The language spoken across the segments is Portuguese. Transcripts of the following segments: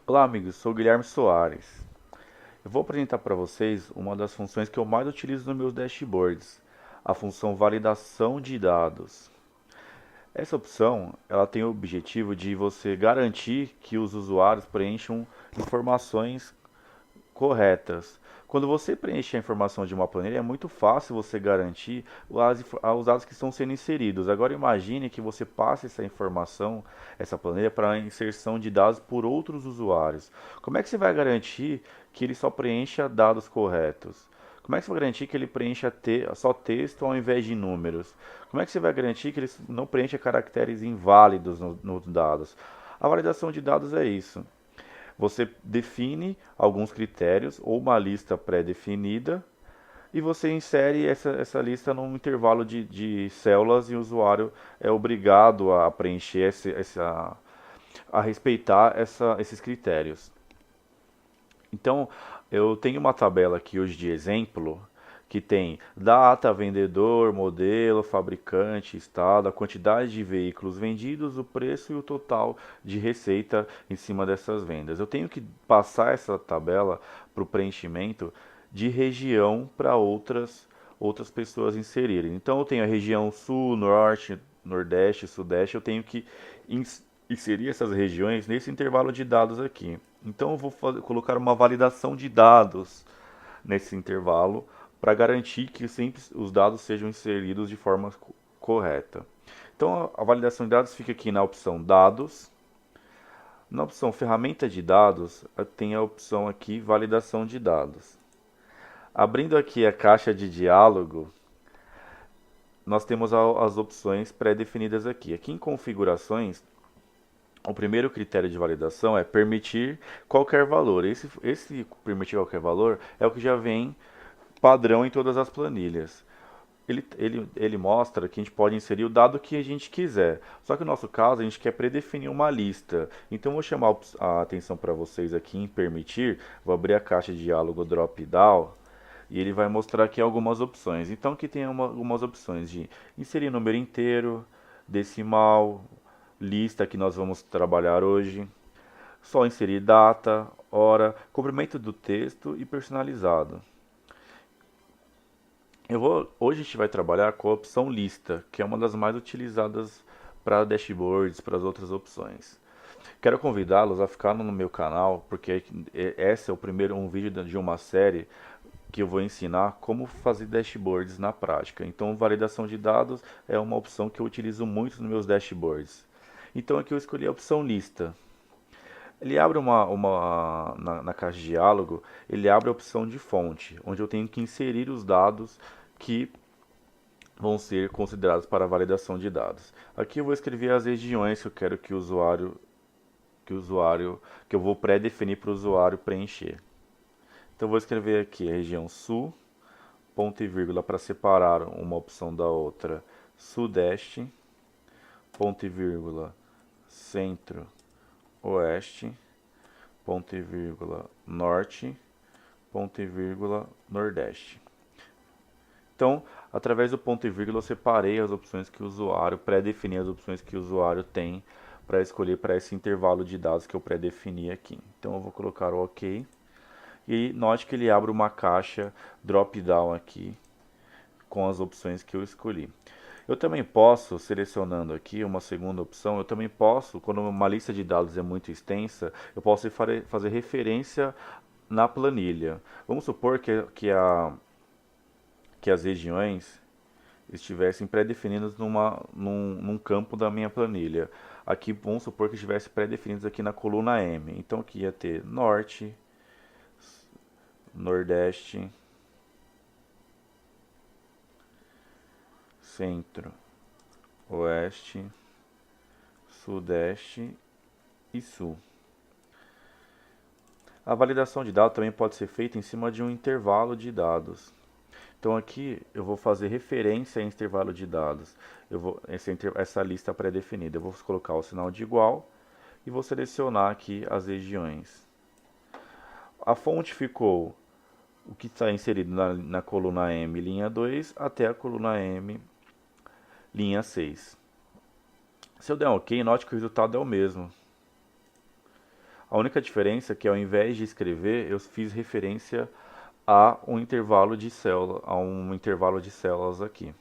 Olá, amigos. Sou o Guilherme Soares. Eu vou apresentar para vocês uma das funções que eu mais utilizo nos meus dashboards, a função validação de dados. Essa opção, ela tem o objetivo de você garantir que os usuários preencham informações corretas. Quando você preenche a informação de uma planilha, é muito fácil você garantir os dados que estão sendo inseridos. Agora imagine que você passe essa informação, essa planilha, para a inserção de dados por outros usuários. Como é que você vai garantir que ele só preencha dados corretos? Como é que você vai garantir que ele preencha só texto ao invés de números? Como é que você vai garantir que ele não preencha caracteres inválidos nos dados? A validação de dados é isso. Você define alguns critérios ou uma lista pré-definida e você insere essa lista num intervalo de células e o usuário é obrigado a preencher a respeitar esses critérios. Então, eu tenho uma tabela aqui hoje de exemplo que tem data, vendedor, modelo, fabricante, estado, a quantidade de veículos vendidos, o preço e o total de receita em cima dessas vendas. Eu tenho que passar essa tabela para o preenchimento de região para outras pessoas inserirem. Então eu tenho a região sul, norte, nordeste, sudeste, eu tenho que inserir essas regiões nesse intervalo de dados aqui. Então eu vou colocar uma validação de dados nesse intervalo para garantir que sempre os dados sejam inseridos de forma correta. Então a validação de dados fica aqui na opção dados. Na opção ferramenta de dados, tem a opção aqui validação de dados. Abrindo aqui a caixa de diálogo, nós temos as opções pré-definidas aqui. Aqui em configurações, o primeiro critério de validação é permitir qualquer valor. Esse permitir qualquer valor é o que já vem padrão em todas as planilhas. Ele mostra que a gente pode inserir o dado que a gente quiser. Só que no nosso caso, a gente quer predefinir uma lista. Então, eu vou chamar a atenção para vocês aqui em permitir. Vou abrir a caixa de diálogo drop-down e ele vai mostrar aqui algumas opções. Então, aqui tem algumas opções de inserir número inteiro, decimal, lista que nós vamos trabalhar hoje, só inserir data, hora, comprimento do texto e personalizado. Hoje a gente vai trabalhar com a opção lista, que é uma das mais utilizadas para dashboards, para as outras opções. Quero convidá-los a ficar no meu canal, porque esse é o primeiro um vídeo de uma série que eu vou ensinar como fazer dashboards na prática. Então, validação de dados é uma opção que eu utilizo muito nos meus dashboards. Então, aqui eu escolhi a opção lista. Ele abre na caixa de diálogo, ele abre a opção de fonte, onde eu tenho que inserir os dados que vão ser considerados para a validação de dados. Aqui eu vou escrever as regiões que eu quero que eu vou pré-definir para o usuário preencher. Então eu vou escrever aqui a região sul, ponto e vírgula para separar uma opção da outra, sudeste, ponto e vírgula, centro, oeste, ponto e vírgula, norte, ponto e vírgula, nordeste. Então, através do ponto e vírgula, eu separei as opções que o usuário, pré-defini as opções que o usuário tem para escolher para esse intervalo de dados que eu pré-defini aqui. Então, eu vou colocar o OK. E note que ele abre uma caixa drop-down aqui com as opções que eu escolhi. Eu também posso, selecionando aqui uma segunda opção, eu também posso, quando uma lista de dados é muito extensa, eu posso fazer referência na planilha. Vamos supor que as regiões estivessem pré-definidas num campo da minha planilha. Aqui, vamos supor que estivesse pré-definidos aqui na coluna M. Então, aqui ia ter Norte, Nordeste, Centro, Oeste, Sudeste e Sul. A validação de dados também pode ser feita em cima de um intervalo de dados. Então aqui eu vou fazer referência a intervalo de dados. Essa lista pré-definida. Eu vou colocar o sinal de igual e vou selecionar aqui as regiões. A fonte ficou o que está inserido na coluna M, linha 2, até a coluna M, linha 6. Se eu der um OK, note que o resultado é o mesmo. A única diferença é que ao invés de escrever, eu fiz referência a um intervalo de célula, a um intervalo de células aqui.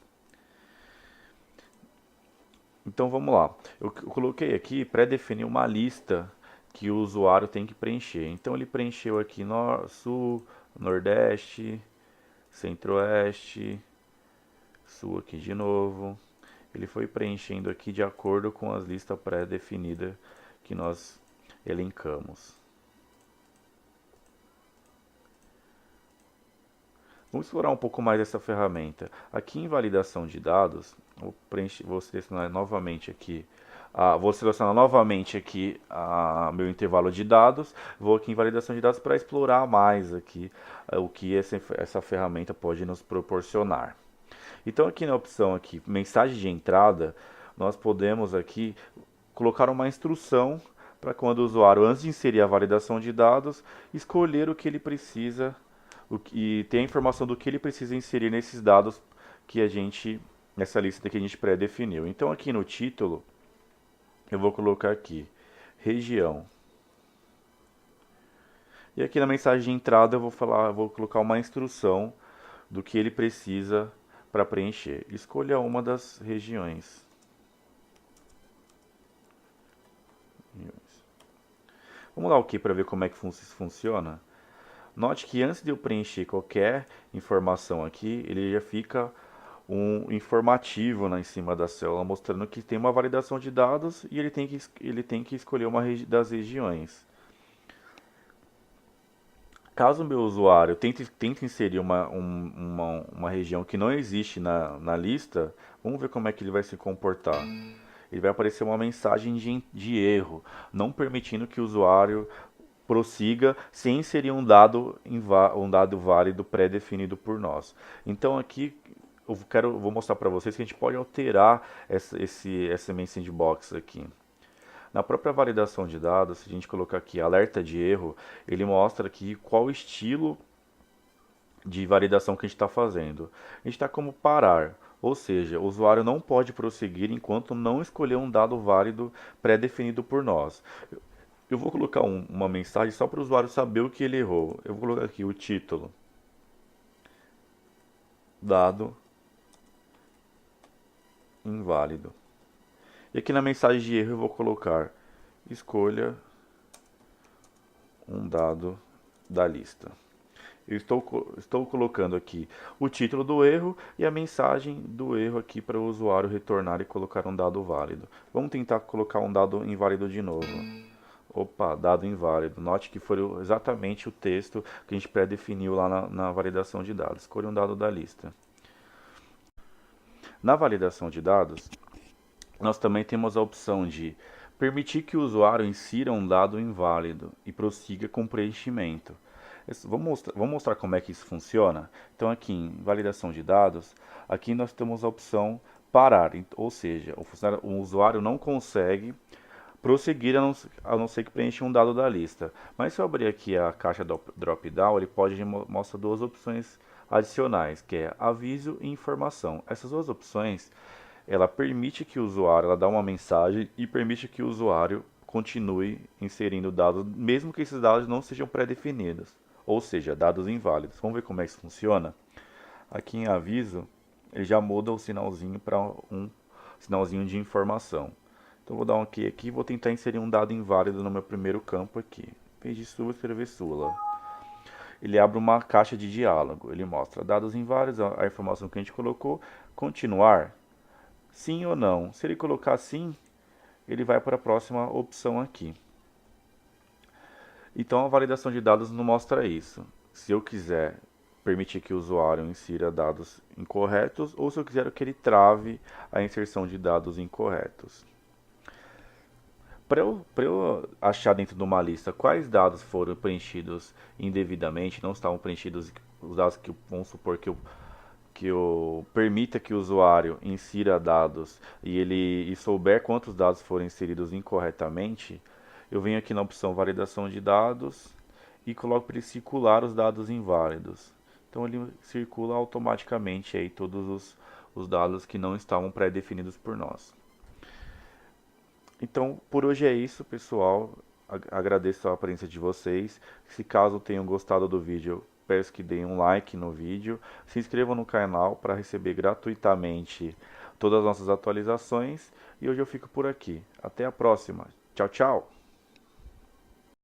Então vamos lá. Eu coloquei aqui pré-definir uma lista que o usuário tem que preencher. Então ele preencheu aqui Sul, Nordeste, Centro-Oeste, Sul aqui de novo. Ele foi preenchendo aqui de acordo com as listas pré-definidas que nós elencamos. Vamos explorar um pouco mais essa ferramenta. Aqui em validação de dados, vou selecionar novamente aqui. Meu intervalo de dados. Vou aqui em validação de dados para explorar mais aqui o que essa ferramenta pode nos proporcionar. Então aqui na opção aqui, mensagem de entrada, nós podemos aqui colocar uma instrução para quando o usuário, antes de inserir a validação de dados, escolher o que ele precisa e ter a informação do que ele precisa inserir nesses dados nessa lista que a gente pré-definiu. Então aqui no título, eu vou colocar aqui, região. E aqui na mensagem de entrada eu vou colocar uma instrução do que ele precisa para preencher. Escolha uma das regiões. Vamos dar OK para ver como é que isso funciona. Note que antes de eu preencher qualquer informação aqui, ele já fica um informativo lá em cima da célula, mostrando que tem uma validação de dados e ele tem que escolher uma das regiões. Caso o meu usuário tente inserir uma região que não existe na lista, vamos ver como é que ele vai se comportar. Ele vai aparecer uma mensagem de erro, não permitindo que o usuário prossiga sem inserir um dado válido pré-definido por nós. Então aqui vou mostrar para vocês que a gente pode alterar essa message box aqui. Na própria validação de dados, se a gente colocar aqui alerta de erro, ele mostra aqui qual estilo de validação que a gente está fazendo. A gente está como parar, ou seja, o usuário não pode prosseguir enquanto não escolher um dado válido pré-definido por nós. Eu vou colocar uma mensagem só para o usuário saber o que ele errou. Eu vou colocar aqui o título. Dado inválido. E aqui na mensagem de erro eu vou colocar escolha um dado da lista. Eu estou colocando aqui o título do erro e a mensagem do erro aqui para o usuário retornar e colocar um dado válido. Vamos tentar colocar um dado inválido de novo. Opa, dado inválido. Note que foi exatamente o texto que a gente pré-definiu lá na validação de dados. Escolha um dado da lista. Na validação de dados, nós também temos a opção de permitir que o usuário insira um dado inválido e prossiga com o preenchimento. Vamos mostrar como é que isso funciona? Então aqui em validação de dados, aqui nós temos a opção parar, ou seja, o usuário não consegue prosseguir a não ser que preencha um dado da lista. Mas se eu abrir aqui a caixa drop-down, ele pode mostrar duas opções adicionais, que é aviso e informação. Essas duas opções, ela permite que o usuário, ela dá uma mensagem e permite que o usuário continue inserindo dados, mesmo que esses dados não sejam pré-definidos, ou seja, dados inválidos. Vamos ver como é que isso funciona? Aqui em aviso, ele já muda o sinalzinho para um sinalzinho de informação. Então vou dar um OK aqui e vou tentar inserir um dado inválido no meu primeiro campo aqui. Em vez de Sula, escrever Sula. Ele abre uma caixa de diálogo. Ele mostra dados inválidos, a informação que a gente colocou. Continuar? Sim ou não? Se ele colocar sim, ele vai para a próxima opção aqui. Então a validação de dados não mostra isso. Se eu quiser permitir que o usuário insira dados incorretos ou se eu quiser que ele trave a inserção de dados incorretos. Para eu achar dentro de uma lista quais dados foram preenchidos indevidamente, não estavam preenchidos os dados que vamos supor que eu permita que o usuário insira dados e souber quantos dados foram inseridos incorretamente, eu venho aqui na opção validação de dados e coloco para ele circular os dados inválidos. Então ele circula automaticamente aí todos os dados que não estavam pré-definidos por nós. Então, por hoje é isso, pessoal. Agradeço a presença de vocês. Se caso tenham gostado do vídeo, peço que deem um like no vídeo, se inscrevam no canal para receber gratuitamente todas as nossas atualizações. E hoje eu fico por aqui. Até a próxima. Tchau, tchau!